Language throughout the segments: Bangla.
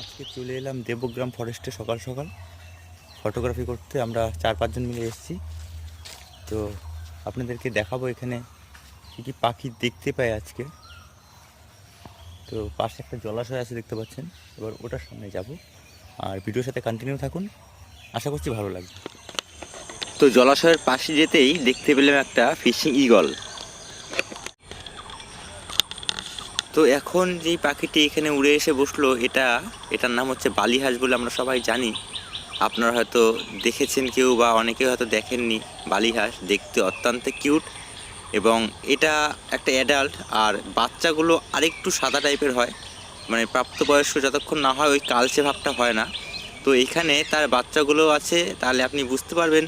আজকে চলে এলাম দেবগ্রাম ফরেস্টে সকাল সকাল ফটোগ্রাফি করতে। আমরা 4-5 জন মিলে এসেছি। তো আপনাদেরকে দেখাবো এখানে কী কী পাখি দেখতে পাই আজকে। তো পাশে একটা জলাশয় আছে দেখতে পাচ্ছেন, এবার ওটার সামনে যাব। আর ভিডিওর সাথে কন্টিনিউ থাকুন, আশা করছি ভালো লাগবে। তো জলাশয়ের পাশে যেতেই দেখতে পেলাম একটা ফিশিং ঈগল। তো এখন যেই পাখিটি এখানে উড়ে এসে বসলো, এটার নাম হচ্ছে বালিহাঁস বলে আমরা সবাই জানি। আপনারা হয়তো দেখেছেন কেউ বা অনেকেই হয়তো দেখেননি। বালিহাঁস দেখতে অত্যন্ত কিউট এবং এটা একটা অ্যাডাল্ট, আর বাচ্চাগুলো আরেকটু সাদা টাইপের হয়, মানে প্রাপ্তবয়স্ক যতক্ষণ না হয় ওই কালচে ভাবটা হয় না। তো এখানে তার বাচ্চাগুলো আছে, তাহলে আপনি বুঝতে পারবেন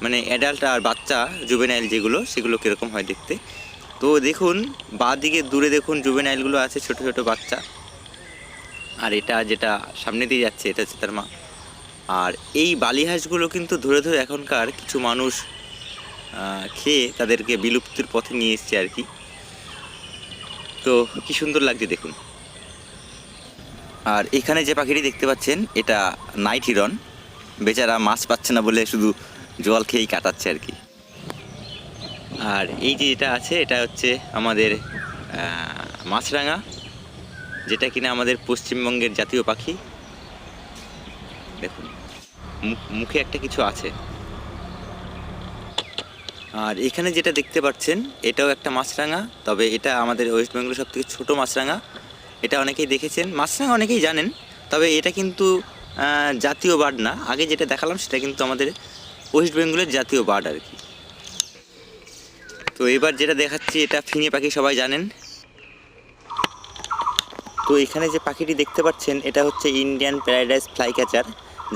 মানে অ্যাডাল্ট আর বাচ্চা জুভেনাইল যেগুলো সেগুলো কীরকম হয় দেখতে। তো দেখুন বাঁ দিকে দূরে দেখুন জুভেনাইলগুলো আছে, ছোট ছোট বাচ্চা। আর এটা যেটা সামনে দিয়ে যাচ্ছে এটা হচ্ছে তার মা। আর এই বালিহাঁসগুলো কিন্তু ধরে ধরে এখনকার কিছু মানুষ খেয়ে তাদেরকে বিলুপ্তির পথে নিয়ে এসছে আর কি। তো কি সুন্দর লাগছে দেখুন। আর এখানে যে পাখিটি দেখতে পাচ্ছেন এটা নাইট হিরন। বেচারা মাছ পাচ্ছে না বলে শুধু জল খেয়েই কাটাচ্ছে আর কি। আর এই যে যেটা আছে এটা হচ্ছে আমাদের মাছরাঙা, যেটা কিনা আমাদের পশ্চিমবঙ্গের জাতীয় পাখি। দেখুন মুখে একটা কিছু আছে। আর এখানে যেটা দেখতে পাচ্ছেন এটাও একটা মাছরাঙা, তবে এটা আমাদের ওয়েস্ট বেঙ্গলের সবথেকে ছোটো মাছরাঙা। এটা অনেকেই দেখেছেন, মাছরাঙা অনেকেই জানেন, তবে এটা কিন্তু জাতীয় বার্ড না। আগে যেটা দেখালাম সেটা কিন্তু আমাদের ওয়েস্ট বেঙ্গলের জাতীয় বার্ড আর কি। তো এবার যেটা দেখাচ্ছি এটা ফিঙে পাখি, সবাই জানেন। তো এখানে যে পাখিটি দেখতে পাচ্ছেন এটা হচ্ছে ইন্ডিয়ান প্যারাডাইস ফ্লাই ক্যাচার,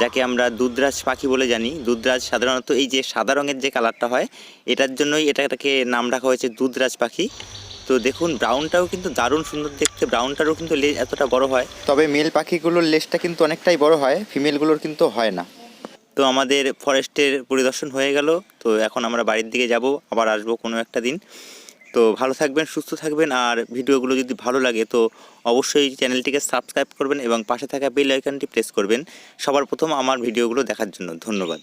যাকে আমরা দুধরাজ পাখি বলে জানি। দুধরাজ সাধারণত এই যে সাদা রঙের যে কালারটা হয় এটার জন্যই এটাকে নাম রাখা হয়েছে দুধরাজ পাখি। তো দেখুন ব্রাউনটাও কিন্তু দারুণ সুন্দর দেখতে, ব্রাউনটারও কিন্তু লেজ এতটা বড় হয়, তবে মেল পাখিগুলোর লেজটা কিন্তু অনেকটাই বড় হয়, ফিমেলগুলোর কিন্তু হয় না। তো আমাদের ফরেস্টের পরিদর্শন হয়ে গেল। তো এখন আমরা বাড়ির দিকে যাব, আবার আসবো কোনো একটা দিন। তো ভালো থাকবেন, সুস্থ থাকবেন, আর ভিডিওগুলো যদি ভালো লাগে তো অবশ্যই চ্যানেলটিকে সাবস্ক্রাইব করবেন এবং পাশে থাকা বেল আইকনটি প্রেস করবেন সবার প্রথম আমার ভিডিওগুলো দেখার জন্য। ধন্যবাদ।